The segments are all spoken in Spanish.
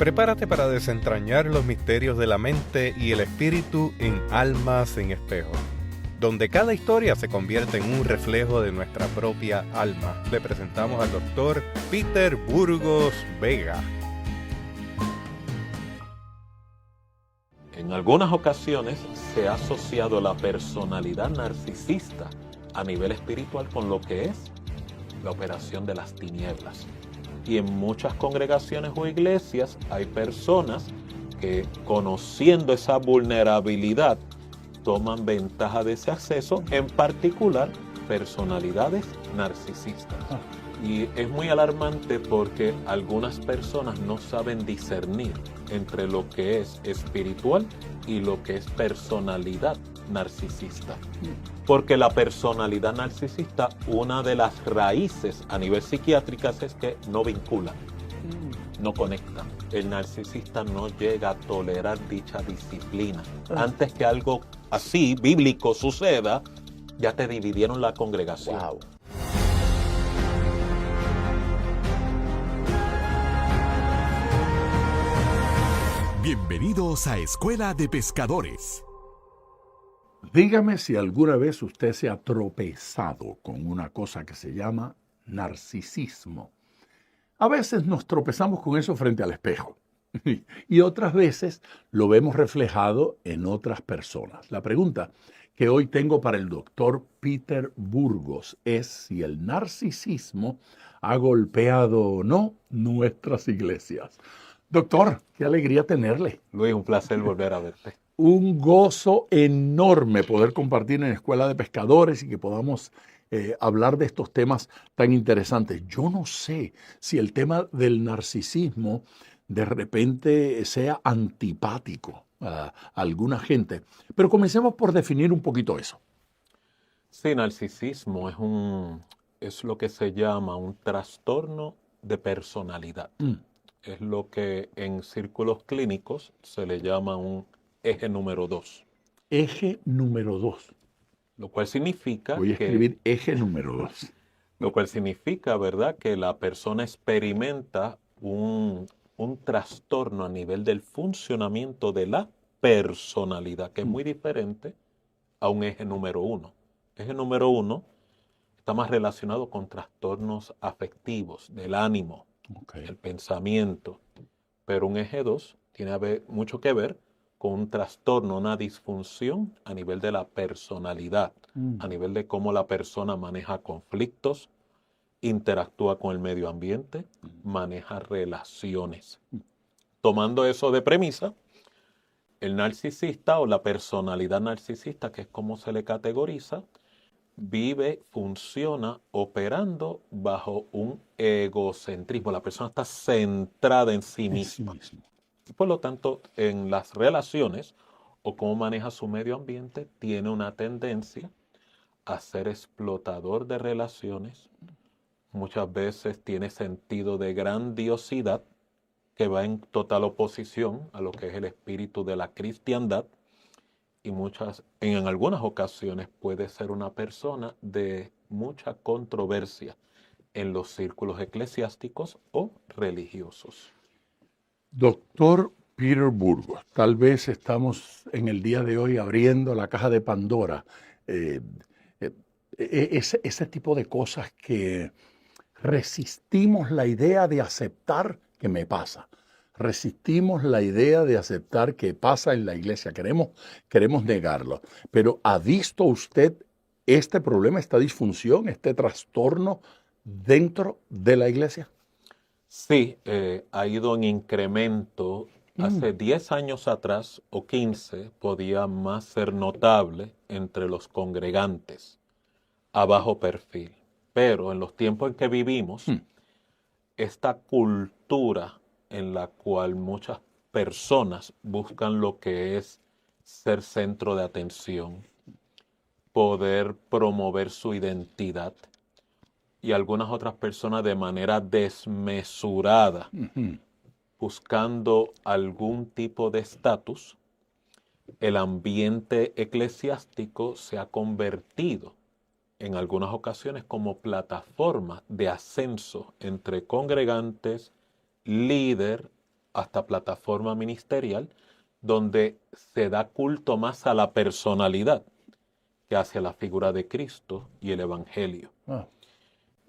Prepárate para desentrañar los misterios de la mente y el espíritu en Almas en Espejo, donde cada historia se convierte en un reflejo de nuestra propia alma. Le presentamos al doctor Peter Burgos Vega. En algunas ocasiones se ha asociado la personalidad narcisista a nivel espiritual con lo que es la operación de las tinieblas. Y en muchas congregaciones o iglesias hay personas que, conociendo esa vulnerabilidad, toman ventaja de ese acceso, en particular personalidades narcisistas. Y es muy alarmante porque algunas personas no saben discernir entre lo que es espiritual y lo que es personalidad narcisista. Porque la personalidad narcisista, una de las raíces a nivel psiquiátricas es que no vincula, no conecta. El narcisista no llega a tolerar dicha disciplina. Antes que algo así, bíblico, suceda, ya te dividieron la congregación. Wow. Bienvenidos a Escuela de Pescadores. Dígame si alguna vez usted se ha tropezado con una cosa que se llama narcisismo. A veces nos tropezamos con eso frente al espejo y otras veces lo vemos reflejado en otras personas. La pregunta que hoy tengo para el doctor Peter Burgos es si el narcisismo ha golpeado o no nuestras iglesias. Doctor, qué alegría tenerle. Luis, un placer volver a verte. Un gozo enorme poder compartir en Escuela de Pescadores y que podamos hablar de estos temas tan interesantes. Yo no sé si el tema del narcisismo de repente sea antipático a alguna gente, pero comencemos por definir un poquito eso. Sí, narcisismo es lo que se llama un trastorno de personalidad. Es lo que en círculos clínicos se le llama un eje número 2. Eje número 2. Lo cual significa Voy a escribir eje número 2. Lo cual significa, ¿verdad?, que la persona experimenta un trastorno a nivel del funcionamiento de la personalidad, que es muy diferente a un eje número 1. Eje número 1 está más relacionado con trastornos afectivos, del ánimo, el pensamiento. Pero un eje 2 tiene mucho que ver con un trastorno, una disfunción a nivel de la personalidad, a nivel de cómo la persona maneja conflictos, interactúa con el medio ambiente, maneja relaciones. Tomando eso de premisa, el narcisista o la personalidad narcisista, que es como se le categoriza, vive, funciona operando bajo un egocentrismo. La persona está centrada en sí misma. Y por lo tanto, en las relaciones o cómo maneja su medio ambiente, tiene una tendencia a ser explotador de relaciones. Muchas veces tiene sentido de grandiosidad que va en total oposición a lo que es el espíritu de la cristiandad. Y en algunas ocasiones puede ser una persona de mucha controversia en los círculos eclesiásticos o religiosos. Doctor Peter Burgos, tal vez estamos en el día de hoy abriendo la caja de Pandora. Ese tipo de cosas que resistimos la idea de aceptar que me pasa. Resistimos la idea de aceptar que pasa en la iglesia. Queremos negarlo. Pero ¿ha visto usted este problema, esta disfunción, este trastorno dentro de la iglesia? Sí, ha ido en incremento. Hace 10 años atrás o 15 podía más ser notable entre los congregantes a bajo perfil. Pero en los tiempos en que vivimos, esta cultura en la cual muchas personas buscan lo que es ser centro de atención, poder promover su identidad, y algunas otras personas de manera desmesurada, buscando algún tipo de estatus, el ambiente eclesiástico se ha convertido en algunas ocasiones como plataforma de ascenso entre congregantes, líder hasta plataforma ministerial, donde se da culto más a la personalidad que hacia la figura de Cristo y el Evangelio. Ah,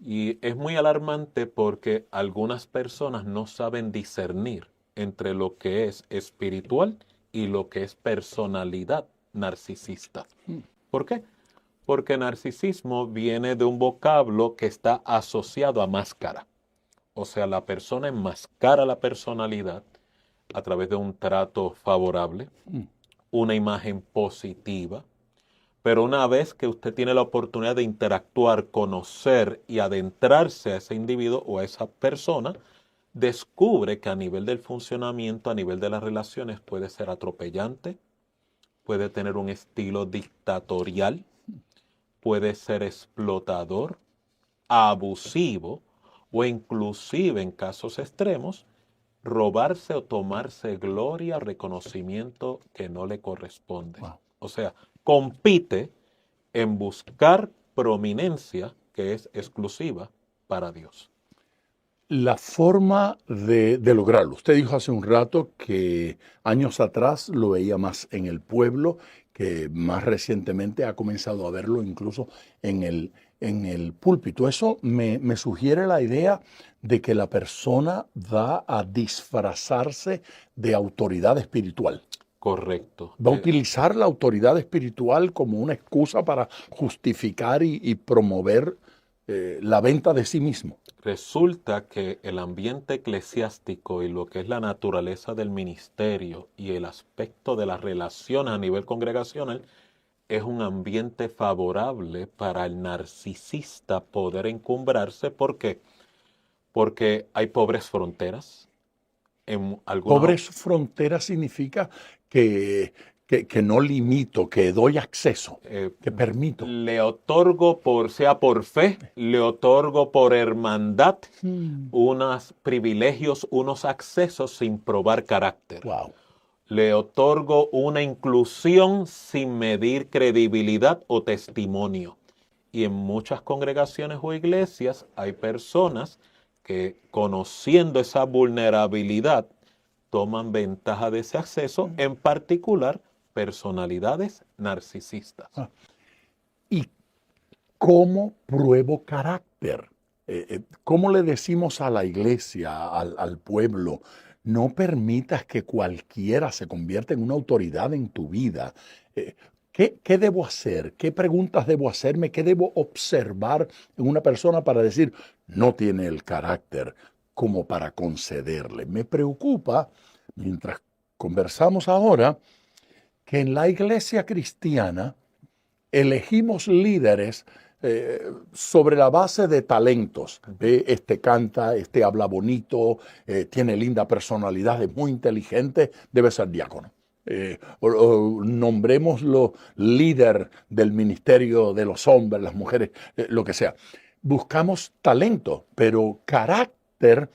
Y es muy alarmante porque algunas personas no saben discernir entre lo que es espiritual y lo que es personalidad narcisista. ¿Por qué? Porque narcisismo viene de un vocablo que está asociado a máscara. O sea, la persona enmascara la personalidad a través de un trato favorable, una imagen positiva, pero una vez que usted tiene la oportunidad de interactuar, conocer y adentrarse a ese individuo o a esa persona, descubre que a nivel del funcionamiento, a nivel de las relaciones, puede ser atropellante, puede tener un estilo dictatorial, puede ser explotador, abusivo o inclusive en casos extremos, robarse o tomarse gloria, reconocimiento que no le corresponde. Wow. O sea, compite en buscar prominencia que es exclusiva para Dios. la forma de lograrlo. Usted dijo hace un rato que años atrás lo veía más en el pueblo, que más recientemente ha comenzado a verlo incluso en el púlpito. Eso me sugiere la idea de que la persona va a disfrazarse de autoridad espiritual. Correcto. Va a utilizar la autoridad espiritual como una excusa para justificar y promover la venta de sí mismo. Resulta que el ambiente eclesiástico y lo que es la naturaleza del ministerio y el aspecto de las relaciones a nivel congregacional es un ambiente favorable para el narcisista poder encumbrarse. ¿Por qué? Porque hay pobres fronteras. Pobres fronteras significa que no limito, que doy acceso, que permito. Le otorgo sea por fe, le otorgo por hermandad unos privilegios, unos accesos sin probar carácter. Wow. Le otorgo una inclusión sin medir credibilidad o testimonio. Y en muchas congregaciones o iglesias hay personas que, conociendo esa vulnerabilidad, toman ventaja de ese acceso, en particular personalidades narcisistas. ¿Y cómo pruebo carácter? ¿Cómo le decimos a la iglesia, al pueblo, no permitas que cualquiera se convierta en una autoridad en tu vida? ¿Qué debo hacer? ¿Qué preguntas debo hacerme? ¿Qué debo observar en una persona para decir, no tiene el carácter como para concederle? Me preocupa, mientras conversamos ahora, que en la iglesia cristiana elegimos líderes sobre la base de talentos. Este canta, este habla bonito, tiene linda personalidad, es muy inteligente, debe ser diácono. O nombrémoslo líder del ministerio de los hombres, las mujeres, lo que sea. Buscamos talento, pero carácter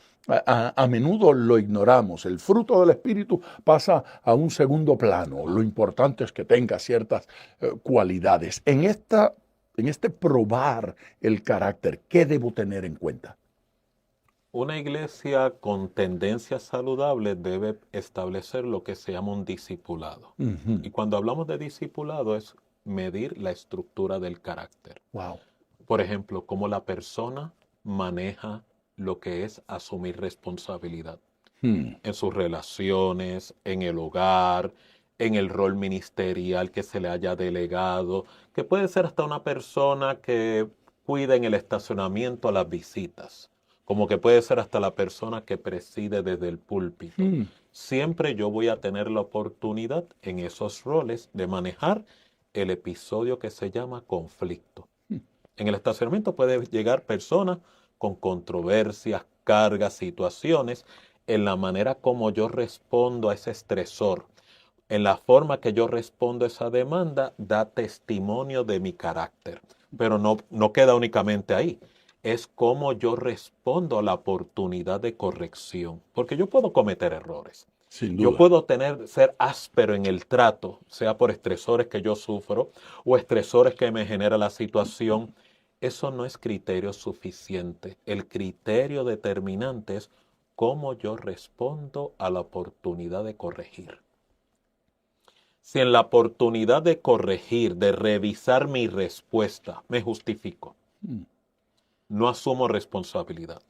a menudo lo ignoramos. El fruto del Espíritu pasa a un segundo plano. Lo importante es que tenga ciertas cualidades. En este probar el carácter, ¿qué debo tener en cuenta? Una iglesia con tendencias saludables debe establecer lo que se llama un discipulado. Y cuando hablamos de discipulado es medir la estructura del carácter. Wow. Por ejemplo, cómo la persona maneja lo que es asumir responsabilidad en sus relaciones, en el hogar, en el rol ministerial que se le haya delegado, que puede ser hasta una persona que cuida en el estacionamiento a las visitas, como que puede ser hasta la persona que preside desde el púlpito. Siempre yo voy a tener la oportunidad en esos roles de manejar el episodio que se llama conflicto. En el estacionamiento puede llegar personas con controversias, cargas, situaciones, en la manera como yo respondo a ese estresor, en la forma que yo respondo a esa demanda, da testimonio de mi carácter. Pero no queda únicamente ahí. Es cómo yo respondo a la oportunidad de corrección. Porque yo puedo cometer errores. Sin duda. Yo puedo ser áspero en el trato, sea por estresores que yo sufro o estresores que me genera la situación. Eso no es criterio suficiente. El criterio determinante es cómo yo respondo a la oportunidad de corregir. Si en la oportunidad de corregir, de revisar mi respuesta, me justifico, no asumo responsabilidad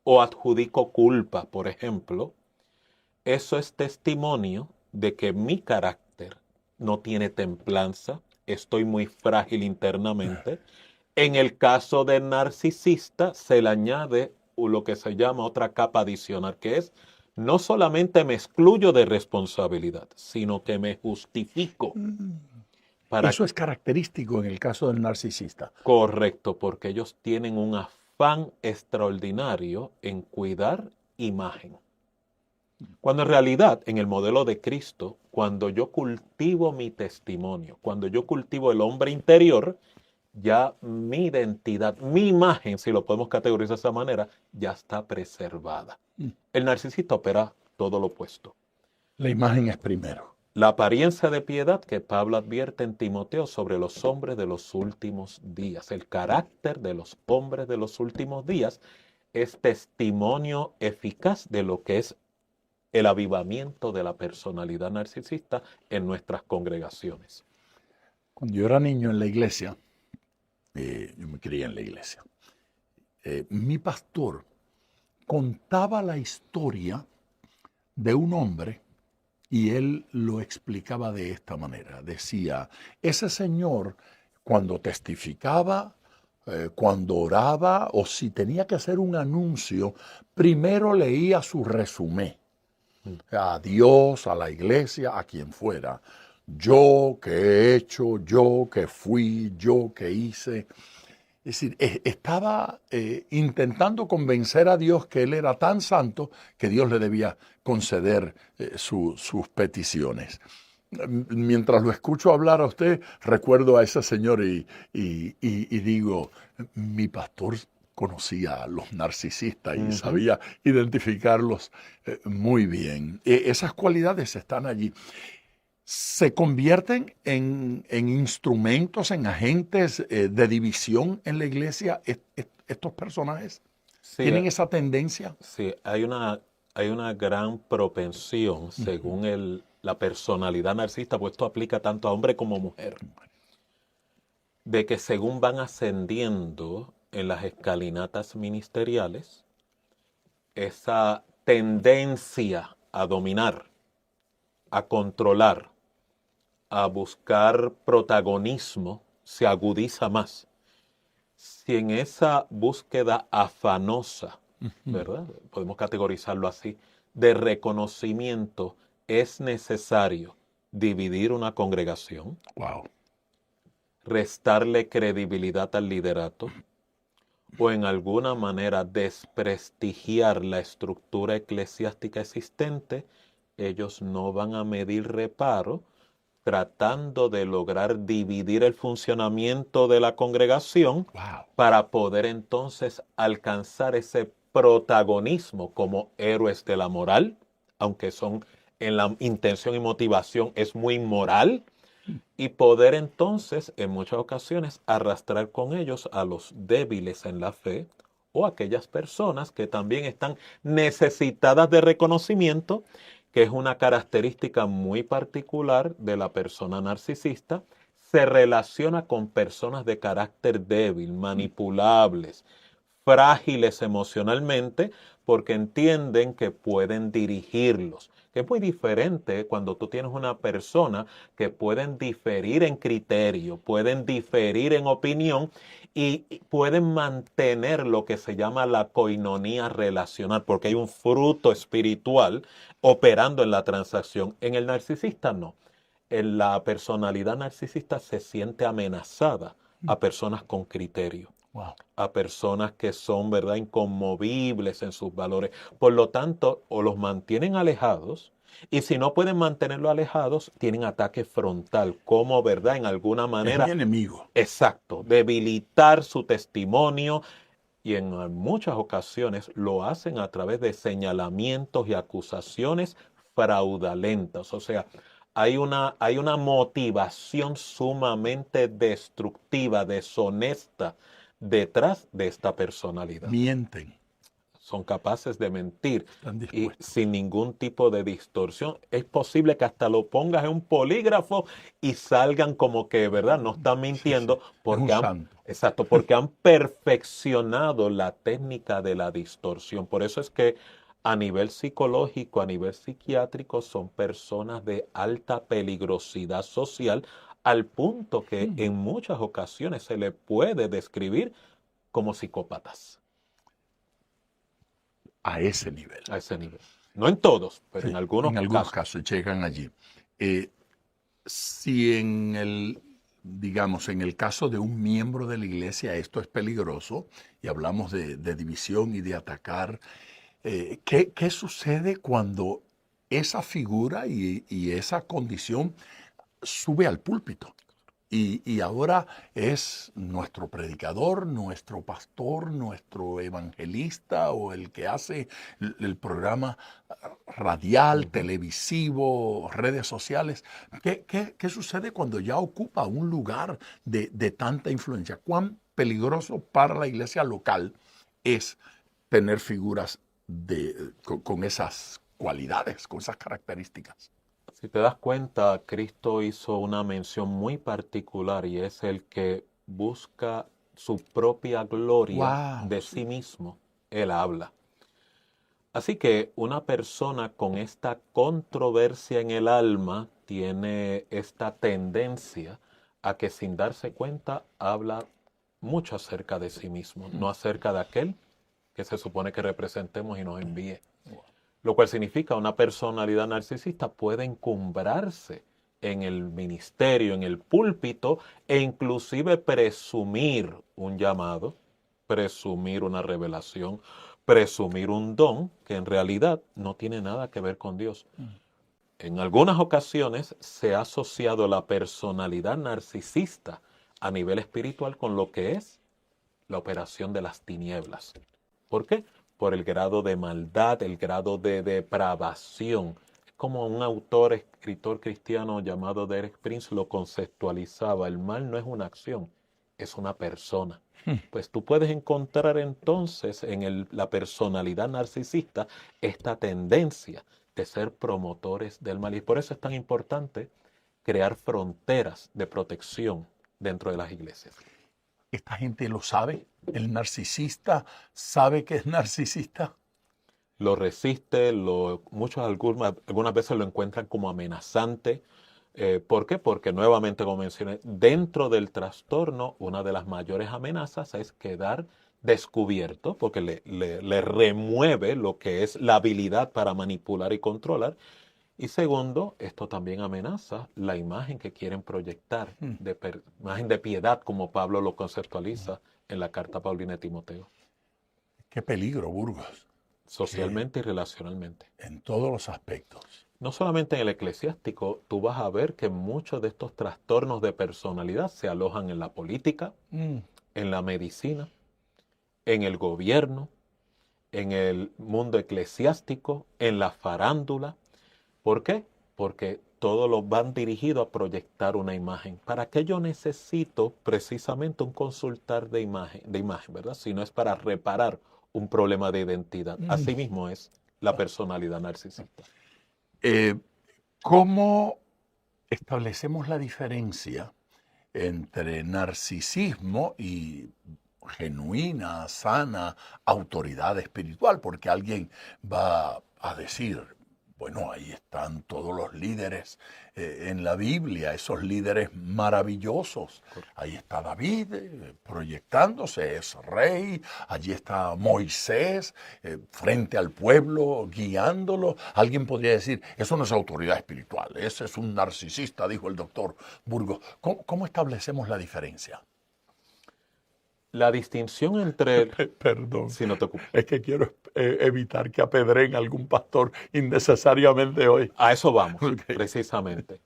o adjudico culpa, por ejemplo, eso es testimonio de que mi carácter no tiene templanza, estoy muy frágil internamente. En el caso del narcisista se le añade lo que se llama otra capa adicional, que es no solamente me excluyo de responsabilidad, sino que me justifico. Eso es característico en el caso del narcisista. Correcto, porque ellos tienen un afán extraordinario en cuidar imagen. Cuando en realidad, en el modelo de Cristo, cuando yo cultivo mi testimonio, cuando yo cultivo el hombre interior, ya mi identidad, mi imagen, si lo podemos categorizar de esa manera, ya está preservada. El narcisista opera todo lo opuesto. La imagen es primero. La apariencia de piedad que Pablo advierte en Timoteo sobre los hombres de los últimos días. El carácter de los hombres de los últimos días es testimonio eficaz de lo que es el avivamiento de la personalidad narcisista en nuestras congregaciones. Cuando yo era niño en la iglesia, yo me crié en la iglesia, mi pastor contaba la historia de un hombre y él lo explicaba de esta manera. Decía, ese señor cuando testificaba, cuando oraba o si tenía que hacer un anuncio, primero leía su resumen. A Dios, a la iglesia, a quien fuera. Yo que he hecho, yo que fui, yo que hice. Es decir, estaba intentando convencer a Dios que Él era tan santo que Dios le debía conceder sus peticiones. Mientras lo escucho hablar a usted, recuerdo a ese señor y digo, mi pastor conocía a los narcisistas y sabía identificarlos muy bien. Esas cualidades están allí. ¿Se convierten en instrumentos, en agentes de división en la iglesia estos personajes? Sí, ¿tienen esa tendencia? Sí, hay una gran propensión según la personalidad narcisista, pues esto aplica tanto a hombre como a mujer, de que según van ascendiendo en las escalinatas ministeriales, esa tendencia a dominar, a controlar, a buscar protagonismo se agudiza más. Si en esa búsqueda afanosa, ¿verdad? Podemos categorizarlo así, de reconocimiento es necesario dividir una congregación, restarle credibilidad al liderato, o en alguna manera desprestigiar la estructura eclesiástica existente, ellos no van a medir reparo tratando de lograr dividir el funcionamiento de la congregación para poder entonces alcanzar ese protagonismo como héroes de la moral, aunque son en la intención y motivación es muy moral, y poder entonces en muchas ocasiones arrastrar con ellos a los débiles en la fe o aquellas personas que también están necesitadas de reconocimiento, que es una característica muy particular de la persona narcisista. Se relaciona con personas de carácter débil, manipulables, frágiles emocionalmente, porque entienden que pueden dirigirlos. Que es muy diferente cuando tú tienes una persona que pueden diferir en criterio, pueden diferir en opinión y pueden mantener lo que se llama la coinonía relacional, porque hay un fruto espiritual operando en la transacción. En el narcisista no. En la personalidad narcisista se siente amenazada a personas con criterio. A personas que son, ¿verdad?, inconmovibles en sus valores. Por lo tanto, o los mantienen alejados, y si no pueden mantenerlos alejados, tienen ataque frontal, como, ¿verdad?, en alguna manera... Es mi enemigo. Exacto, debilitar su testimonio, y en muchas ocasiones lo hacen a través de señalamientos y acusaciones fraudulentas. O sea, hay una motivación sumamente destructiva, deshonesta, detrás de esta personalidad. Mienten. son capaces de mentir Están y dispuestos. sin ningún tipo de distorsión. Es posible que hasta lo pongas en un polígrafo y salgan como que, ¿verdad? No están mintiendo Sí. Es un porque santo. exacto, porque han perfeccionado la técnica de la distorsión. Por eso es que a nivel psicológico, a nivel psiquiátrico, son personas de alta peligrosidad social, al punto que en muchas ocasiones se le puede describir como psicópatas A ese nivel. a ese nivel. No en todos, pero Sí, en algunos casos. casos llegan allí. Si en el, digamos, en el caso de un miembro de la iglesia esto es peligroso, y hablamos de división y de atacar, ¿qué sucede cuando esa figura y esa condición sube al púlpito? Y ahora es nuestro predicador, nuestro pastor, nuestro evangelista o el que hace el programa radial, televisivo, redes sociales. ¿Qué sucede cuando ya ocupa un lugar de tanta influencia? ¿Cuán peligroso para la iglesia local es tener figuras con esas cualidades, con esas características? Si te das cuenta, Cristo hizo una mención muy particular y es el que busca su propia gloria Wow. de sí mismo. Él habla. Así que una persona con esta controversia en el alma tiene esta tendencia a que sin darse cuenta habla mucho acerca de sí mismo, no acerca de aquel que se supone que representemos y nos envíe. Lo cual significa una personalidad narcisista puede encumbrarse en el ministerio, en el púlpito, e inclusive presumir un llamado, presumir una revelación, presumir un don que en realidad no tiene nada que ver con Dios. En algunas ocasiones se ha asociado la personalidad narcisista a nivel espiritual con lo que es la operación de las tinieblas. ¿Por qué? Por el grado de maldad, el grado de depravación. Es como un autor, escritor cristiano llamado Derek Prince lo conceptualizaba. El mal no es una acción, es una persona. Pues tú puedes encontrar entonces en la personalidad narcisista esta tendencia de ser promotores del mal. Y por eso es tan importante crear fronteras de protección dentro de las iglesias. ¿Esta gente lo sabe? ¿El narcisista sabe que es narcisista? Lo resiste, algunas veces lo encuentran como amenazante. ¿Por qué? Porque nuevamente, como mencioné, dentro del trastorno, una de las mayores amenazas es quedar descubierto, porque le remueve lo que es la habilidad para manipular y controlar. Y segundo, esto también amenaza la imagen que quieren proyectar, imagen de piedad, como Pablo lo conceptualiza en la carta paulina de Timoteo, Qué peligro, Burgos, socialmente y relacionalmente. en todos los aspectos. No solamente en el eclesiástico, tú vas a ver que muchos de estos trastornos de personalidad se alojan en la política, en la medicina, en el gobierno, en el mundo eclesiástico, en la farándula. ¿Por qué? Porque todos los van dirigidos a proyectar una imagen. ¿Para qué yo necesito precisamente un consultar de imagen, ¿verdad? Si no es para reparar un problema de identidad. Así mismo es la personalidad narcisista. ¿Cómo establecemos la diferencia entre narcisismo y genuina, sana autoridad espiritual? Porque alguien va a decir, bueno, ahí están todos los líderes en la Biblia, esos líderes maravillosos. Ahí está David proyectándose, es rey. Allí está Moisés frente al pueblo, guiándolo. Alguien podría decir, eso no es autoridad espiritual, ese es un narcisista, dijo el doctor Burgos. ¿Cómo establecemos la diferencia? La distinción entre... Perdón, Si no te ocupas. es que quiero evitar que apedreen a algún pastor innecesariamente hoy. A eso vamos, Ok. precisamente.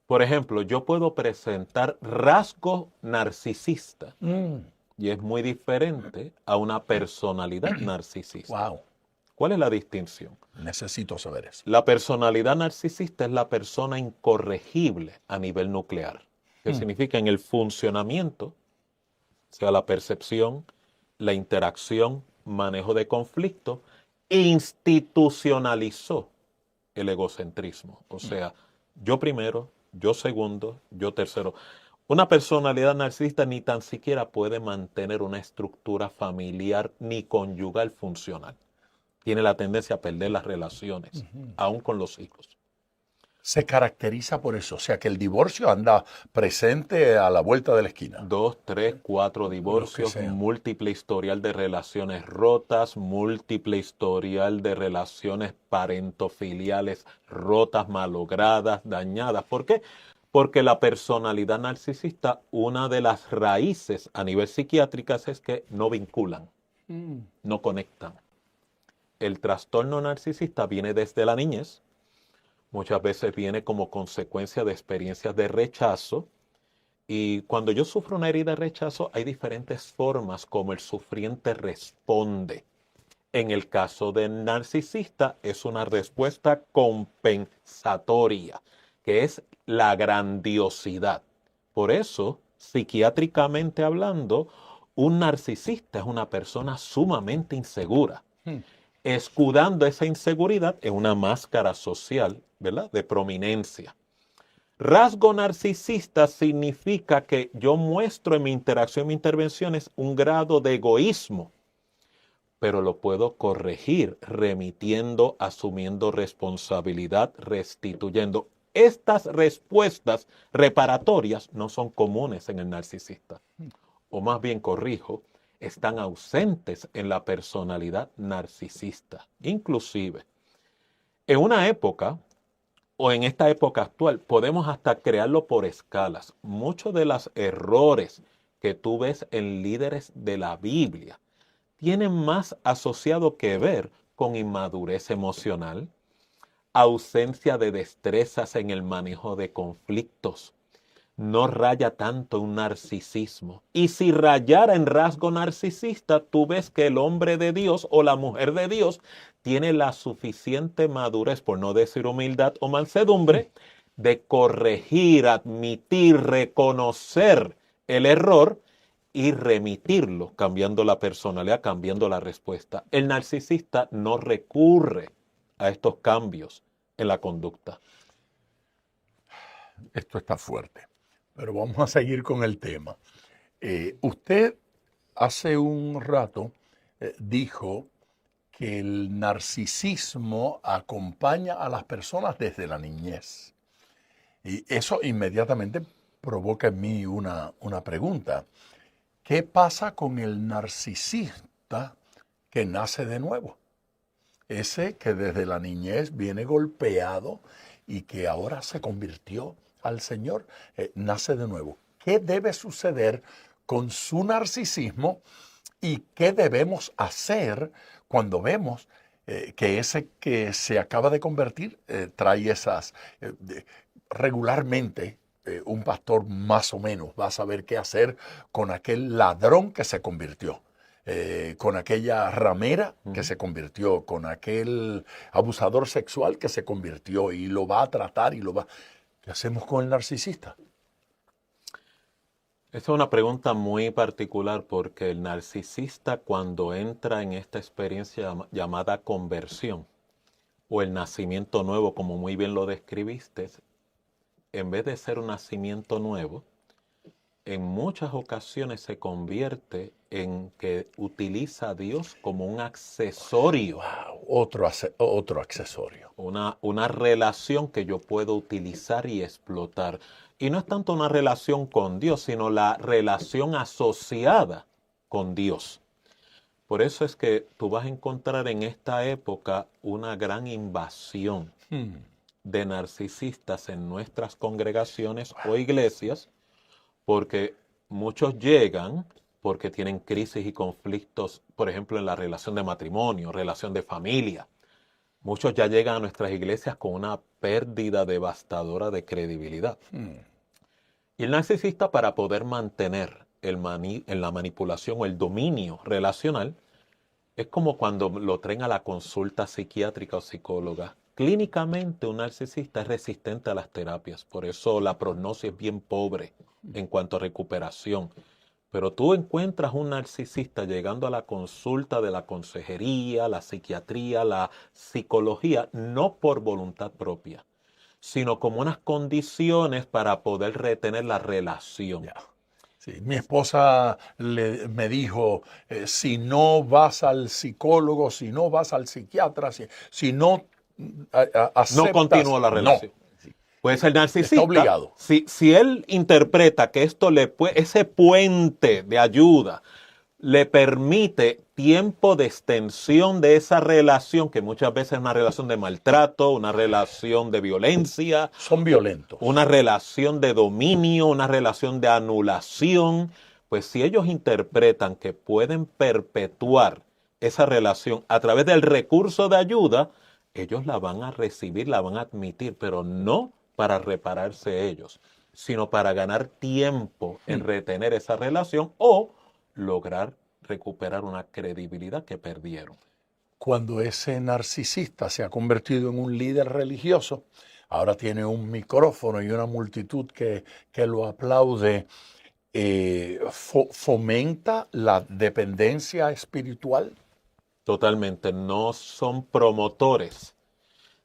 Por ejemplo, yo puedo presentar rasgo narcisista y es muy diferente a una personalidad narcisista. Wow, ¿Cuál es la distinción? necesito saber eso. La personalidad narcisista es la persona incorregible a nivel nuclear, que significa en el funcionamiento, o sea, la percepción, la interacción, manejo de conflicto, institucionalizó el egocentrismo. O sea, yo primero, yo segundo, yo tercero. Una personalidad narcisista ni tan siquiera puede mantener una estructura familiar ni conyugal funcional. Tiene la tendencia a perder las relaciones, aún con los hijos. Se caracteriza por eso, o sea que el divorcio anda presente a la vuelta de la esquina. 2, 3, 4 divorcios, múltiple historial de relaciones rotas, múltiple historial de relaciones parentofiliales rotas, malogradas, dañadas. ¿Por qué? Porque la personalidad narcisista, una de las raíces a nivel psiquiátrico es que no vinculan, no conectan. El trastorno narcisista viene desde la niñez. Muchas veces viene como consecuencia de experiencias de rechazo. Y cuando yo sufro una herida de rechazo, hay diferentes formas como el sufriente responde. En el caso del narcisista, es una respuesta compensatoria, que es la grandiosidad. Por eso, psiquiátricamente hablando, un narcisista es una persona sumamente insegura. Escudando esa inseguridad en una máscara social, ¿verdad?, de prominencia. Rasgo narcisista significa que yo muestro en mi interacción, en mis intervenciones, un grado de egoísmo, pero lo puedo corregir remitiendo, asumiendo responsabilidad, restituyendo. Estas respuestas reparatorias no son comunes en el narcisista, o más bien corrijo, están ausentes en la personalidad narcisista. Inclusive, en una época, o en esta época actual, podemos hasta crearlo por escalas. Muchos de los errores que tú ves en líderes de la Biblia tienen más asociado que ver con inmadurez emocional, ausencia de destrezas en el manejo de conflictos. No raya tanto un narcisismo. Y si rayara en rasgo narcisista, tú ves que el hombre de Dios o la mujer de Dios tiene la suficiente madurez, por no decir humildad o mansedumbre, de corregir, admitir, reconocer el error y remitirlo, cambiando la personalidad, cambiando la respuesta. El narcisista no recurre a estos cambios en la conducta. Esto está fuerte, pero vamos a seguir con el tema. Usted hace un rato dijo que el narcisismo acompaña a las personas desde la niñez. Y eso inmediatamente provoca en mí una pregunta. ¿Qué pasa con el narcisista que nace de nuevo? Ese que desde la niñez viene golpeado y que ahora se convirtió al Señor, nace de nuevo. ¿Qué debe suceder con su narcisismo y qué debemos hacer cuando vemos que ese que se acaba de convertir trae esas... regularmente un pastor más o menos va a saber qué hacer con aquel ladrón que se convirtió. Con aquella ramera que se convirtió, con aquel abusador sexual que se convirtió y lo va a tratar y lo va... ¿Qué hacemos con el narcisista? Esta es una pregunta muy particular porque el narcisista cuando entra en esta experiencia llamada conversión o el nacimiento nuevo, como muy bien lo describiste, en vez de ser un nacimiento nuevo, en muchas ocasiones se convierte en que utiliza a Dios como un accesorio. Wow, otro accesorio. Una relación que yo puedo utilizar y explotar. Y no es tanto una relación con Dios, sino la relación asociada con Dios. Por eso es que tú vas a encontrar en esta época una gran invasión de narcisistas en nuestras congregaciones o iglesias, porque muchos llegan porque tienen crisis y conflictos, por ejemplo, en la relación de matrimonio, relación de familia. Muchos ya llegan a nuestras iglesias con una pérdida devastadora de credibilidad. Y el narcisista, para poder mantener en la manipulación o el dominio relacional, es como cuando lo traen a la consulta psiquiátrica o psicóloga. Clínicamente, un narcisista es resistente a las terapias. Por eso la prognosis es bien pobre en cuanto a recuperación. Pero tú encuentras un narcisista llegando a la consulta de la consejería, la psiquiatría, la psicología, no por voluntad propia, sino como unas condiciones para poder retener la relación. Ya. Sí, mi esposa me dijo, si no vas al psicólogo, si no vas al psiquiatra, si no aceptas, No continúa la relación. No. Pues el narcisista, está obligado. Si él interpreta que esto ese puente de ayuda le permite tiempo de extensión de esa relación, que muchas veces es una relación de maltrato, una relación de violencia, Son violentos. una relación de dominio, una relación de anulación, pues si ellos interpretan que pueden perpetuar esa relación a través del recurso de ayuda, ellos la van a recibir, la van a admitir, pero no para repararse ellos, sino para ganar tiempo en retener esa relación o lograr recuperar una credibilidad que perdieron. Cuando ese narcisista se ha convertido en un líder religioso, ahora tiene un micrófono y una multitud que lo aplaude, fomenta la dependencia espiritual. Totalmente, no son promotores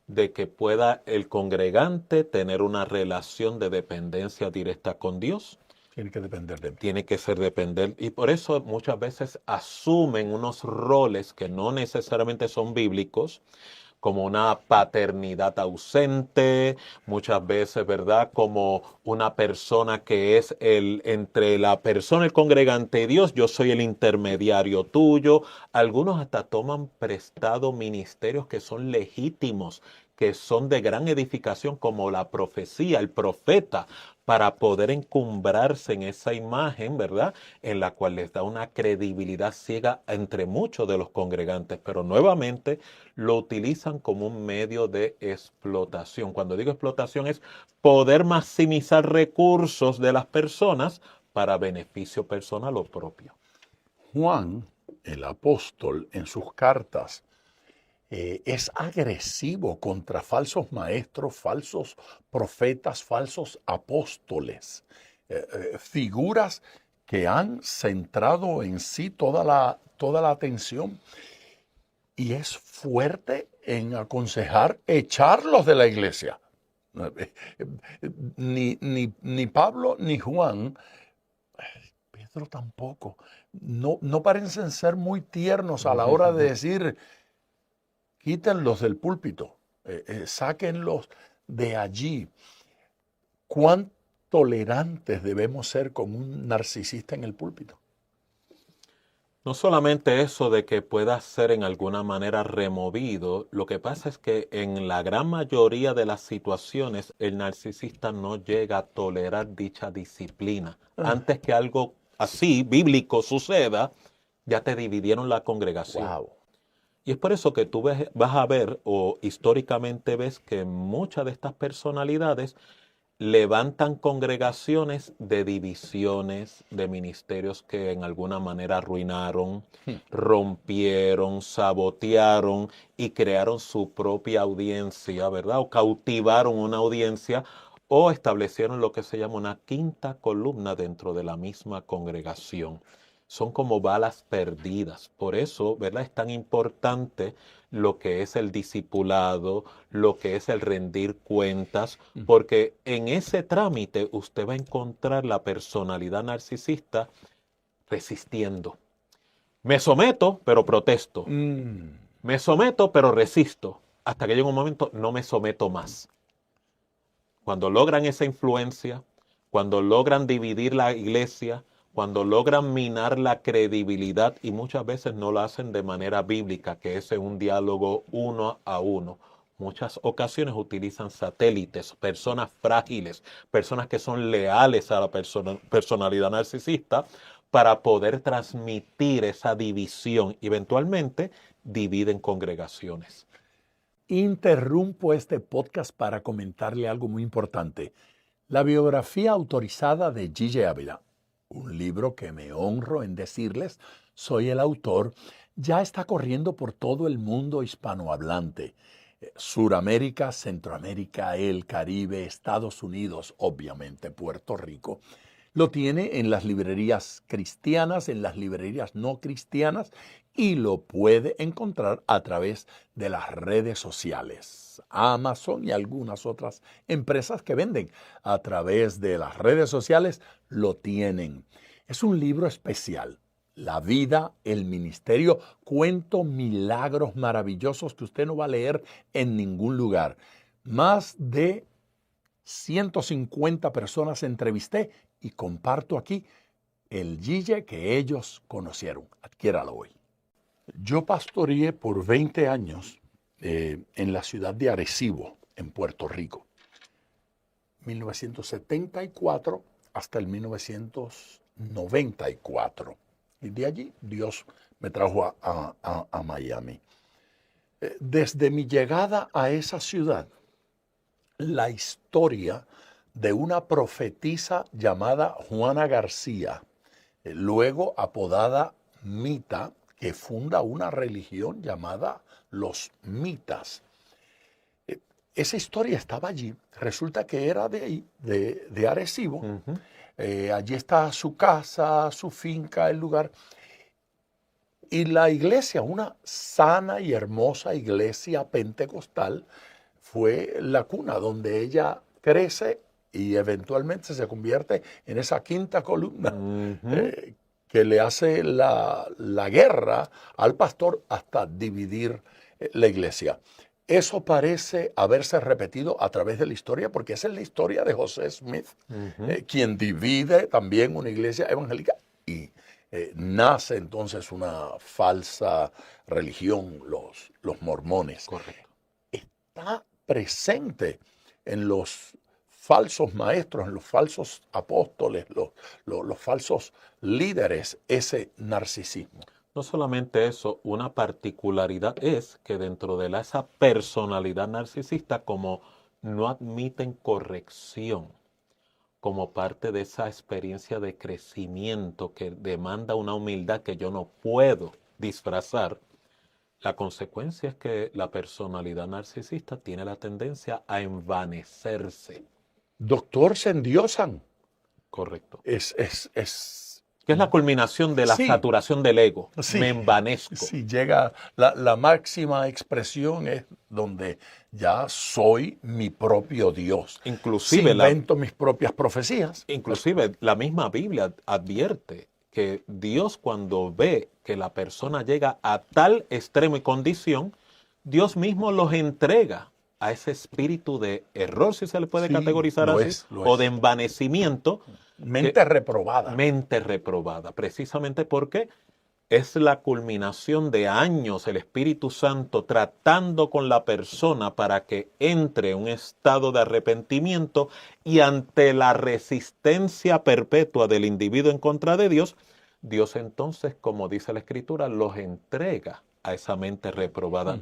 de que pueda el congregante tener una relación de dependencia directa con Dios. Tiene que depender de mí. Tiene que ser depender. Y por eso muchas veces asumen unos roles que no necesariamente son bíblicos, como una paternidad ausente, muchas veces, ¿verdad? Como una persona que es entre la persona, el congregante y Dios, yo soy el intermediario tuyo. Algunos hasta toman prestado ministerios que son legítimos, que son de gran edificación, como la profecía, el profeta, para poder encumbrarse en esa imagen, ¿verdad? En la cual les da una credibilidad ciega entre muchos de los congregantes, pero nuevamente lo utilizan como un medio de explotación. Cuando digo explotación es poder maximizar recursos de las personas para beneficio personal o propio. Juan, el apóstol, en sus cartas, es agresivo contra falsos maestros, falsos profetas, falsos apóstoles, figuras que han centrado en sí toda la atención, y es fuerte en aconsejar echarlos de la iglesia. Ni Pablo ni Juan, Pedro tampoco, no parecen ser muy tiernos a la hora de decir: quítenlos del púlpito, sáquenlos de allí. ¿Cuán tolerantes debemos ser con un narcisista en el púlpito? No solamente eso de que pueda ser en alguna manera removido, lo que pasa es que en la gran mayoría de las situaciones el narcisista no llega a tolerar dicha disciplina. Antes que algo así, bíblico, suceda, ya te dividieron la congregación. Wow. Y es por eso que tú vas a ver, o históricamente ves, que muchas de estas personalidades levantan congregaciones de divisiones, de ministerios que en alguna manera arruinaron, rompieron, sabotearon y crearon su propia audiencia, ¿verdad? O cautivaron una audiencia o establecieron lo que se llama una quinta columna dentro de la misma congregación. Son como balas perdidas. Por eso, ¿verdad? Es tan importante lo que es el discipulado, lo que es el rendir cuentas, porque en ese trámite usted va a encontrar la personalidad narcisista resistiendo. Me someto, pero protesto. Me someto, pero resisto. Hasta que llega un momento, no me someto más. Cuando logran esa influencia, cuando logran dividir la iglesia, cuando logran minar la credibilidad, y muchas veces no lo hacen de manera bíblica, que es en un diálogo uno a uno. Muchas ocasiones utilizan satélites, personas frágiles, personas que son leales a la personalidad narcisista, para poder transmitir esa división. Eventualmente dividen congregaciones. Interrumpo este podcast para comentarle algo muy importante. La biografía autorizada de G.J. Ávila, un libro que me honro en decirles, soy el autor, ya está corriendo por todo el mundo hispanohablante. Suramérica, Centroamérica, el Caribe, Estados Unidos, obviamente Puerto Rico. Lo tiene en las librerías cristianas, en las librerías no cristianas y lo puede encontrar a través de las redes sociales. Amazon y algunas otras empresas que venden a través de las redes sociales lo tienen. Es un libro especial. La vida, el ministerio, cuento milagros maravillosos que usted no va a leer en ningún lugar. Más de 150 personas entrevisté y comparto aquí el Gille que ellos conocieron. Adquiéralo hoy. Yo pastoreé por 20 años en la ciudad de Arecibo, en Puerto Rico. 1974 hasta el 1994. Y de allí Dios me trajo a Miami. Desde mi llegada a esa ciudad, la historia de una profetisa llamada Juana García, luego apodada Mita, que funda una religión llamada los Mitas. Esa historia estaba allí. Resulta que era de ahí, de Arecibo. Allí está su casa, su finca, el lugar. Y la iglesia, una sana y hermosa iglesia pentecostal, fue la cuna donde ella crece y eventualmente se convierte en esa quinta columna que le hace la guerra al pastor hasta dividir la iglesia. Eso parece haberse repetido a través de la historia, porque esa es la historia de José Smith, quien divide también una iglesia evangélica y nace entonces una falsa religión, los mormones. Correcto. Está presente en los falsos maestros, en los falsos apóstoles, los falsos líderes, ese narcisismo. No solamente eso, una particularidad es que dentro de esa personalidad narcisista, como no admiten corrección como parte de esa experiencia de crecimiento que demanda una humildad que yo no puedo disfrazar, la consecuencia es que la personalidad narcisista tiene la tendencia a envanecerse. Doctor, se endiosan. Correcto. Que es la culminación de la saturación del ego. Sí, me envanezco. Sí, llega la máxima expresión es donde ya soy mi propio Dios. Inclusive invento mis propias profecías. Inclusive la misma Biblia advierte que Dios, cuando ve que la persona llega a tal extremo y condición, Dios mismo los entrega a ese espíritu de error, si se le puede categorizar así, o de envanecimiento. Mente reprobada. Mente reprobada, precisamente porque es la culminación de años el Espíritu Santo tratando con la persona para que entre en un estado de arrepentimiento, y ante la resistencia perpetua del individuo en contra de Dios, Dios entonces, como dice la Escritura, los entrega a esa mente reprobada.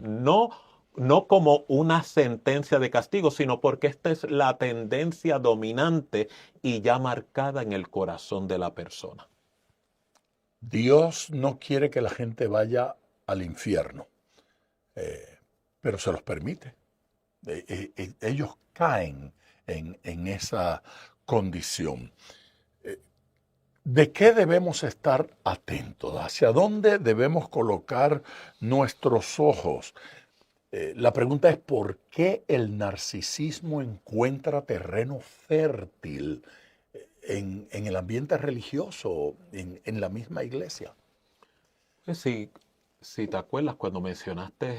No como una sentencia de castigo, sino porque esta es la tendencia dominante y ya marcada en el corazón de la persona. Dios no quiere que la gente vaya al infierno, pero se los permite. Ellos caen en esa condición. ¿De qué debemos estar atentos? ¿Hacia dónde debemos colocar nuestros ojos? La pregunta es, ¿por qué el narcisismo encuentra terreno fértil en el ambiente religioso, en la misma iglesia? Sí, si te acuerdas, cuando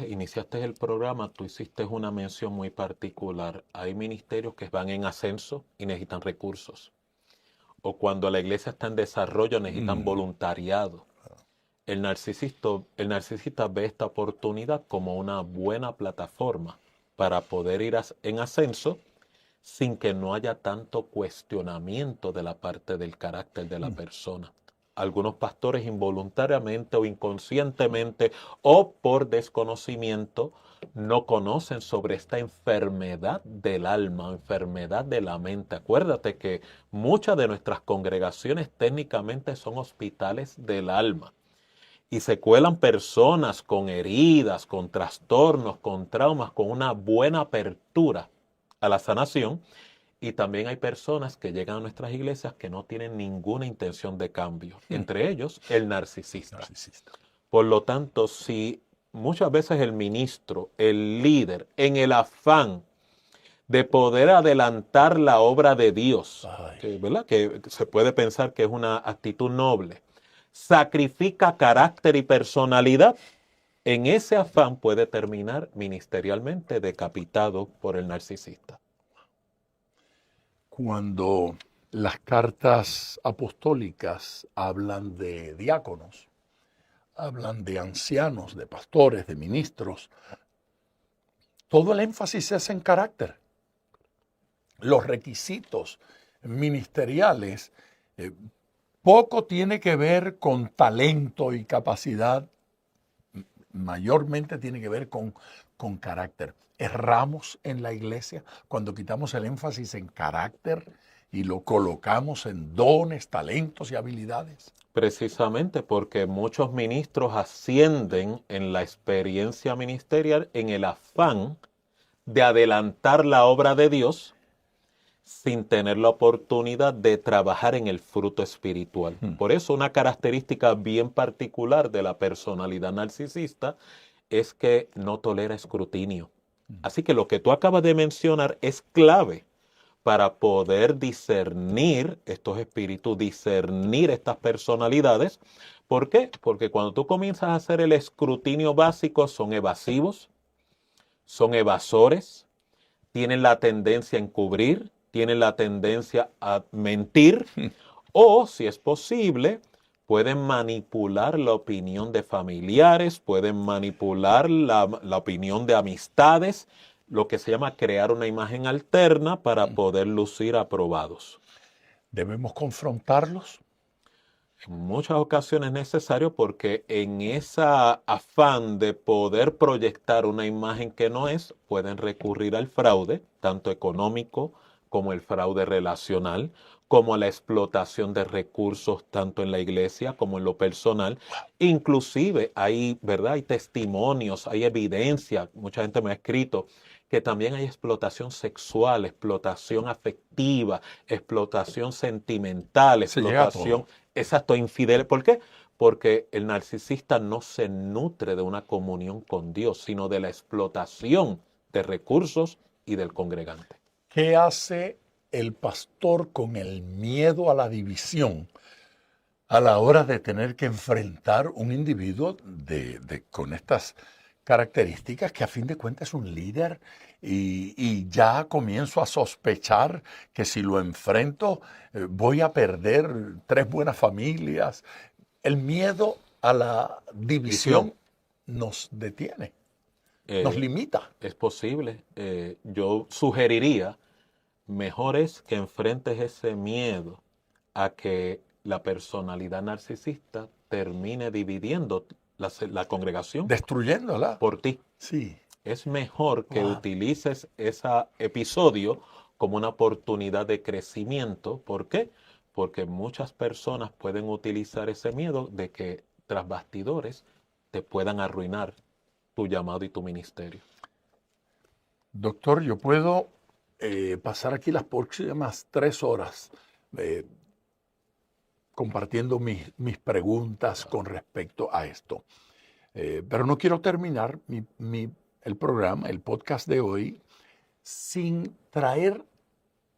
iniciaste el programa, tú hiciste una mención muy particular. Hay ministerios que van en ascenso y necesitan recursos. O cuando la iglesia está en desarrollo, necesitan voluntariado. El narcisista ve esta oportunidad como una buena plataforma para poder ir en ascenso sin que no haya tanto cuestionamiento de la parte del carácter de la persona. Algunos pastores involuntariamente o inconscientemente o por desconocimiento no conocen sobre esta enfermedad del alma, enfermedad de la mente. Acuérdate que muchas de nuestras congregaciones técnicamente son hospitales del alma. Y se cuelan personas con heridas, con trastornos, con traumas, con una buena apertura a la sanación. Y también hay personas que llegan a nuestras iglesias que no tienen ninguna intención de cambio. Entre ellos, el narcisista. Por lo tanto, si muchas veces el ministro, el líder, en el afán de poder adelantar la obra de Dios, ¿verdad? Que se puede pensar que es una actitud noble, sacrifica carácter y personalidad, en ese afán puede terminar ministerialmente decapitado por el narcisista. Cuando las cartas apostólicas hablan de diáconos, hablan de ancianos, de pastores, de ministros, todo el énfasis es en carácter. Los requisitos ministeriales poco tiene que ver con talento y capacidad, mayormente tiene que ver con carácter. Erramos en la iglesia cuando quitamos el énfasis en carácter y lo colocamos en dones, talentos y habilidades. Precisamente porque muchos ministros ascienden en la experiencia ministerial en el afán de adelantar la obra de Dios sin tener la oportunidad de trabajar en el fruto espiritual. Por eso una característica bien particular de la personalidad narcisista es que no tolera escrutinio. Así que lo que tú acabas de mencionar es clave para poder discernir estos espíritus, discernir estas personalidades. ¿Por qué? Porque cuando tú comienzas a hacer el escrutinio básico, son evasivos, son evasores, tienen la tendencia a encubrir, tienen la tendencia a mentir, o, si es posible, pueden manipular la opinión de familiares, pueden manipular la opinión de amistades, lo que se llama crear una imagen alterna para poder lucir aprobados. ¿Debemos confrontarlos? En muchas ocasiones es necesario porque en esa afán de poder proyectar una imagen que no es, pueden recurrir al fraude, tanto económico como el fraude relacional, como la explotación de recursos tanto en la iglesia como en lo personal. Inclusive hay, ¿verdad? Hay testimonios, hay evidencia, mucha gente me ha escrito que también hay explotación sexual, explotación afectiva, explotación sentimental, explotación, exacto, infidel. ¿Por qué? Porque el narcisista no se nutre de una comunión con Dios, sino de la explotación de recursos y del congregante. ¿Qué hace el pastor con el miedo a la división a la hora de tener que enfrentar un individuo con estas características, que a fin de cuentas es un líder, y ya comienzo a sospechar que si lo enfrento voy a perder 3 buenas familias? El miedo a la división nos detiene, nos limita. Es posible. Yo sugeriría, mejor es que enfrentes ese miedo a que la personalidad narcisista termine dividiendo la congregación. Destruyéndola. Por ti. Sí. Es mejor que utilices ese episodio como una oportunidad de crecimiento. ¿Por qué? Porque muchas personas pueden utilizar ese miedo de que tras bastidores te puedan arruinar tu llamado y tu ministerio. Doctor, yo puedo pasar aquí las próximas 3 horas compartiendo mis preguntas con respecto a esto. Pero no quiero terminar el programa, el podcast de hoy, sin traer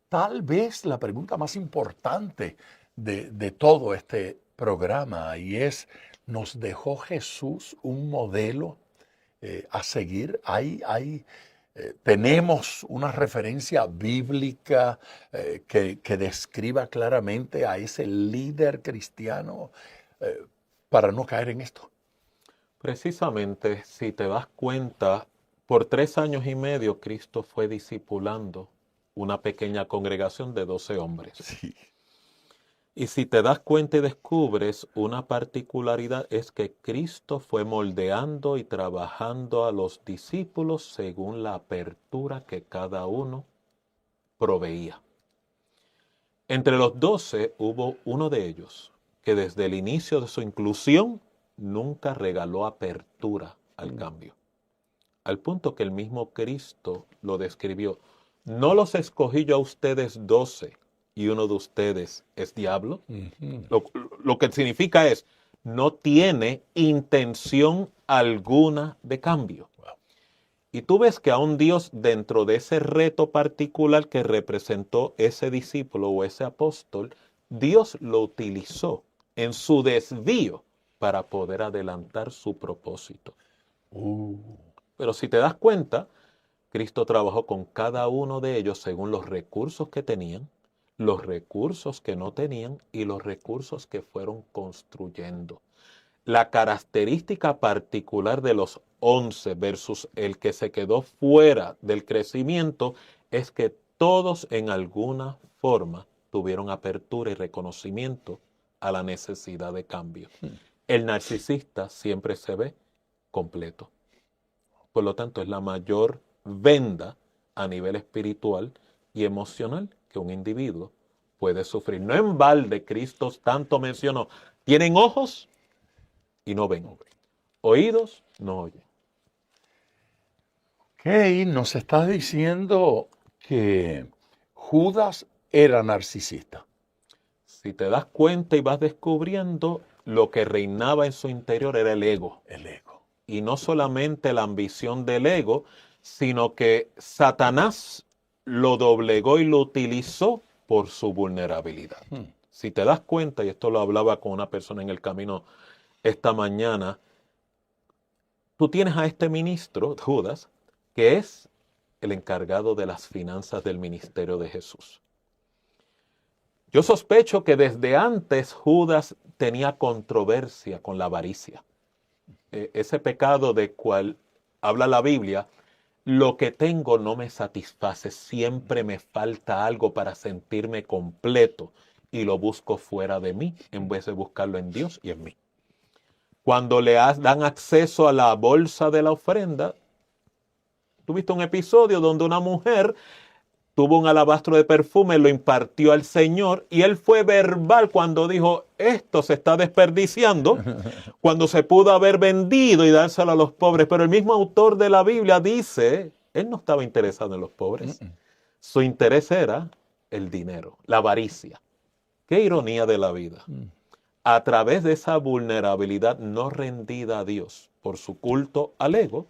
tal vez la pregunta más importante de todo este programa, y es, ¿nos dejó Jesús un modelo a seguir? ¿Tenemos una referencia bíblica que describa claramente a ese líder cristiano para no caer en esto? Precisamente, si te das cuenta, por 3 años y medio Cristo fue discipulando una pequeña congregación de 12 hombres. Sí. Y si te das cuenta y descubres una particularidad, es que Cristo fue moldeando y trabajando a los discípulos según la apertura que cada uno proveía. Entre los 12 hubo uno de ellos que desde el inicio de su inclusión nunca regaló apertura al cambio. Al punto que el mismo Cristo lo describió: ¿no los escogí yo a ustedes 12 y uno de ustedes es diablo? Lo que significa es, no tiene intención alguna de cambio. Y tú ves que aún Dios, dentro de ese reto particular que representó ese discípulo o ese apóstol, Dios lo utilizó en su desvío para poder adelantar su propósito. Pero si te das cuenta, Cristo trabajó con cada uno de ellos según los recursos que tenían, los recursos que no tenían y los recursos que fueron construyendo. La característica particular de los 11 versus el que se quedó fuera del crecimiento es que todos en alguna forma tuvieron apertura y reconocimiento a la necesidad de cambio. El narcisista siempre se ve completo. Por lo tanto, es la mayor venda a nivel espiritual y emocional que un individuo puede sufrir. No en balde Cristo tanto mencionó, tienen ojos y no ven, oídos no oyen. Ok, nos está diciendo que Judas era narcisista. Si te das cuenta y vas descubriendo, lo que reinaba en su interior era el ego. El ego. Y no solamente la ambición del ego, sino que Satanás lo doblegó y lo utilizó por su vulnerabilidad. Si te das cuenta, y esto lo hablaba con una persona en el camino esta mañana, tú tienes a este ministro, Judas, que es el encargado de las finanzas del ministerio de Jesús. Yo sospecho que desde antes Judas tenía controversia con la avaricia. Ese pecado de cual habla la Biblia, lo que tengo no me satisface, siempre me falta algo para sentirme completo y lo busco fuera de mí en vez de buscarlo en Dios y en mí. Cuando le dan acceso a la bolsa de la ofrenda, tuviste un episodio donde una mujer tuvo un alabastro de perfume, lo impartió al Señor y él fue verbal cuando dijo, esto se está desperdiciando, cuando se pudo haber vendido y dárselo a los pobres. Pero el mismo autor de la Biblia dice, él no estaba interesado en los pobres. Su interés era el dinero, la avaricia. Qué ironía de la vida. A través de esa vulnerabilidad no rendida a Dios por su culto al ego,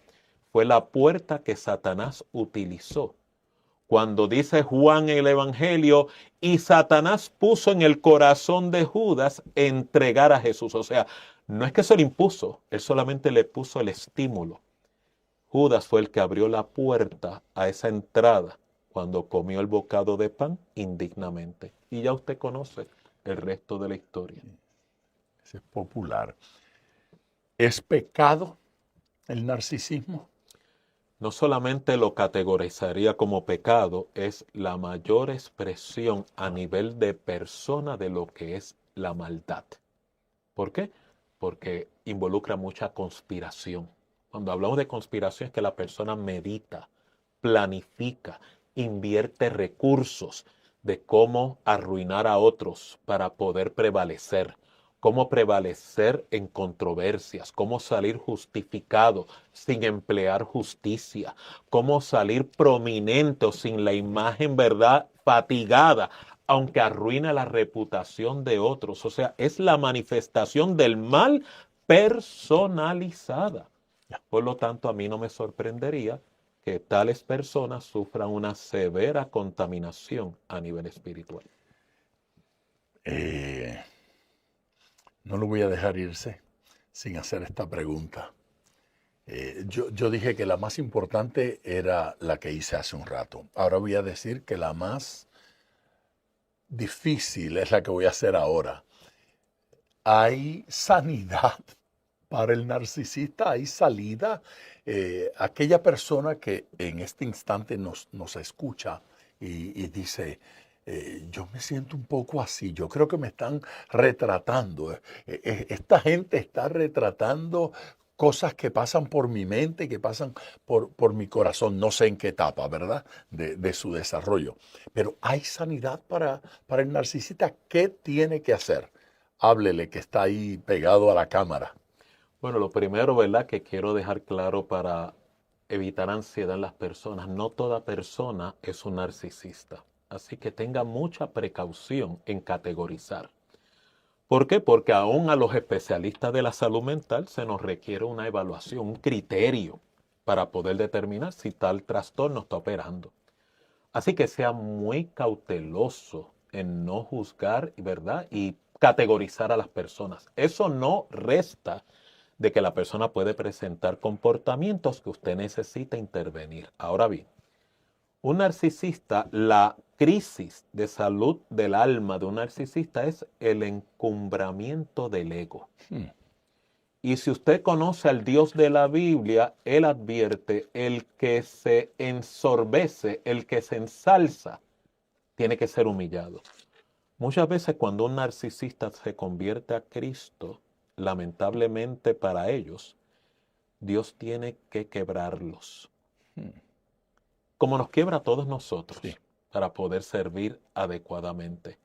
fue la puerta que Satanás utilizó. Cuando dice Juan en el Evangelio, y Satanás puso en el corazón de Judas entregar a Jesús. O sea, no es que se lo impuso, él solamente le puso el estímulo. Judas fue el que abrió la puerta a esa entrada cuando comió el bocado de pan indignamente. Y ya usted conoce el resto de la historia. Ese es popular. ¿Es pecado el narcisismo? No solamente lo categorizaría como pecado, es la mayor expresión a nivel de persona de lo que es la maldad. ¿Por qué? Porque involucra mucha conspiración. Cuando hablamos de conspiración es que la persona medita, planifica, invierte recursos de cómo arruinar a otros para poder prevalecer. Cómo prevalecer en controversias, cómo salir justificado sin emplear justicia, cómo salir prominente o sin la imagen, ¿verdad?, fatigada, aunque arruina la reputación de otros. O sea, es la manifestación del mal personalizada. Por lo tanto, a mí no me sorprendería que tales personas sufran una severa contaminación a nivel espiritual. No lo voy a dejar irse sin hacer esta pregunta. Yo dije que la más importante era la que hice hace un rato. Ahora voy a decir que la más difícil es la que voy a hacer ahora. ¿Hay sanidad para el narcisista? ¿Hay salida? Aquella persona que en este instante nos escucha y dice, yo me siento un poco así, yo creo que me están retratando. Esta gente está retratando cosas que pasan por mi mente, que pasan por mi corazón, no sé en qué etapa, ¿verdad?, de su desarrollo. Pero hay sanidad para el narcisista. ¿Qué tiene que hacer? Háblele, que está ahí pegado a la cámara. Bueno, lo primero, ¿verdad?, que quiero dejar claro para evitar ansiedad en las personas. No toda persona es un narcisista. Así que tenga mucha precaución en categorizar. ¿Por qué? Porque aún a los especialistas de la salud mental se nos requiere una evaluación, un criterio para poder determinar si tal trastorno está operando. Así que sea muy cauteloso en no juzgar, ¿verdad? Y categorizar a las personas. Eso no resta de que la persona puede presentar comportamientos que usted necesita intervenir. Ahora bien, un narcisista, la crisis de salud del alma de un narcisista es el encumbramiento del ego. Y si usted conoce al Dios de la Biblia, Él advierte, el que se ensorbece, el que se ensalza, tiene que ser humillado. Muchas veces cuando un narcisista se convierte a Cristo, lamentablemente para ellos, Dios tiene que quebrarlos. Como nos quiebra a todos nosotros, sí, para poder servir adecuadamente.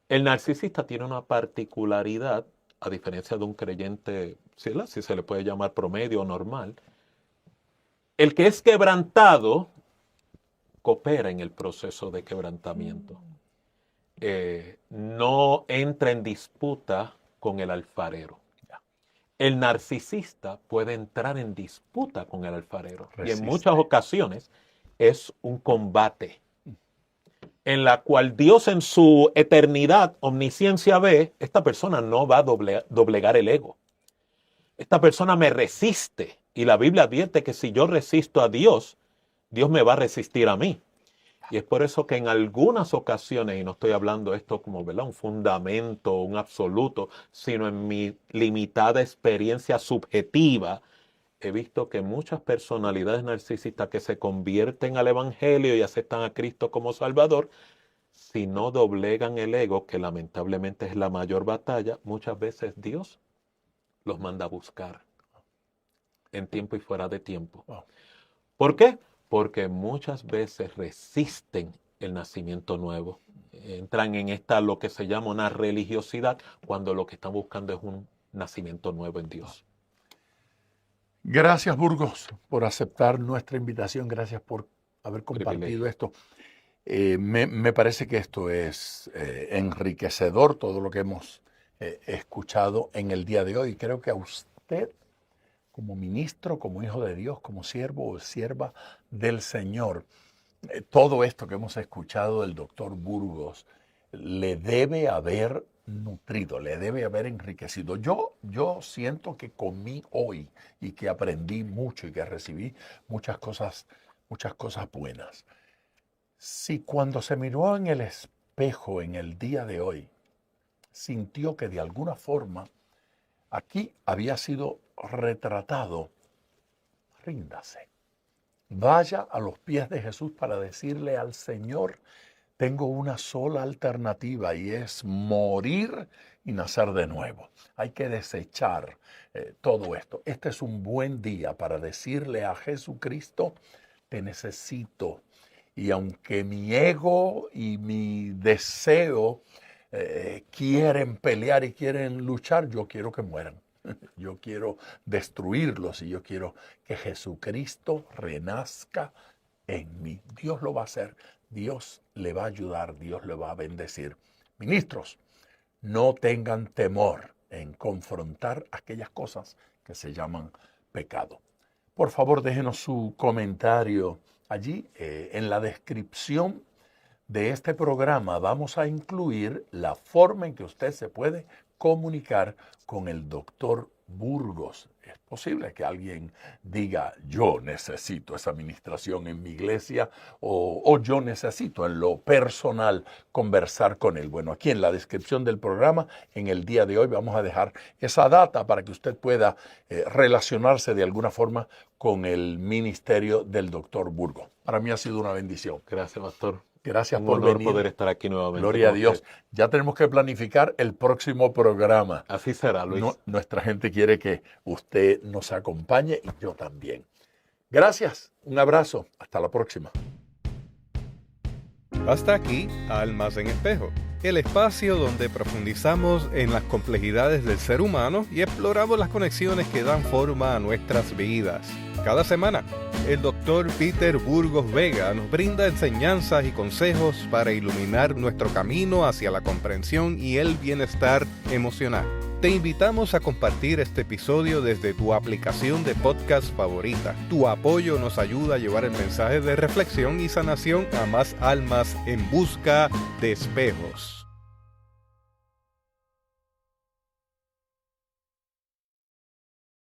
El narcisista tiene una particularidad, a diferencia de un creyente, si se le puede llamar promedio o normal. El que es quebrantado coopera en el proceso de quebrantamiento. No entra en disputa con el alfarero. El narcisista puede entrar en disputa con el alfarero. Resiste. Y en muchas ocasiones es un combate en la cual Dios en su eternidad, omnisciencia ve, esta persona no va a doblegar el ego. Esta persona me resiste. Y la Biblia advierte que si yo resisto a Dios, Dios me va a resistir a mí. Y es por eso que en algunas ocasiones, y no estoy hablando esto como, ¿verdad?, un fundamento, un absoluto, sino en mi limitada experiencia subjetiva, he visto que muchas personalidades narcisistas que se convierten al Evangelio y aceptan a Cristo como Salvador, si no doblegan el ego, que lamentablemente es la mayor batalla, muchas veces Dios los manda a buscar en tiempo y fuera de tiempo. ¿Por qué? Porque muchas veces resisten el nacimiento nuevo. Entran en lo que se llama una religiosidad, cuando lo que están buscando es un nacimiento nuevo en Dios. Gracias, Burgos, por aceptar nuestra invitación. Gracias por haber compartido esto. Me parece que esto es enriquecedor, todo lo que hemos escuchado en el día de hoy. Creo que a usted, como ministro, como hijo de Dios, como siervo o sierva del Señor, todo esto que hemos escuchado del doctor Burgos le debe haber nutrido, le debe haber enriquecido. Yo siento que comí hoy y que aprendí mucho y que recibí muchas cosas buenas. Si cuando se miró en el espejo en el día de hoy, sintió que de alguna forma aquí había sido retratado, ríndase. Vaya a los pies de Jesús para decirle al Señor, tengo una sola alternativa y es morir y nacer de nuevo. Hay que desechar todo esto. Este es un buen día para decirle a Jesucristo, te necesito. Y aunque mi ego y mi deseo quieren pelear y quieren luchar, yo quiero que mueran. Yo quiero destruirlos y yo quiero que Jesucristo renazca en mí. Dios lo va a hacer, Dios le va a ayudar, Dios le va a bendecir. Ministros, no tengan temor en confrontar aquellas cosas que se llaman pecado. Por favor, déjenos su comentario allí en la descripción de este programa. Vamos a incluir la forma en que usted se puede comunicar con el doctor Burgos. Es posible que alguien diga, yo necesito esa administración en mi iglesia o yo necesito en lo personal conversar con él. Bueno, aquí en la descripción del programa, en el día de hoy, vamos a dejar esa data para que usted pueda relacionarse de alguna forma con el ministerio del doctor Burgos. Para mí ha sido una bendición. Gracias, pastor. Gracias por venir. Un honor poder estar aquí nuevamente. Gloria a Dios. Ya tenemos que planificar el próximo programa. Así será, Luis. Nuestra gente quiere que usted nos acompañe y yo también. Gracias. Un abrazo. Hasta la próxima. Hasta aquí, Almas en Espejo, el espacio donde profundizamos en las complejidades del ser humano y exploramos las conexiones que dan forma a nuestras vidas. Cada semana, el Dr. Peter Burgos Vega nos brinda enseñanzas y consejos para iluminar nuestro camino hacia la comprensión y el bienestar emocional. Te invitamos a compartir este episodio desde tu aplicación de podcast favorita. Tu apoyo nos ayuda a llevar el mensaje de reflexión y sanación a más almas en busca de espejos.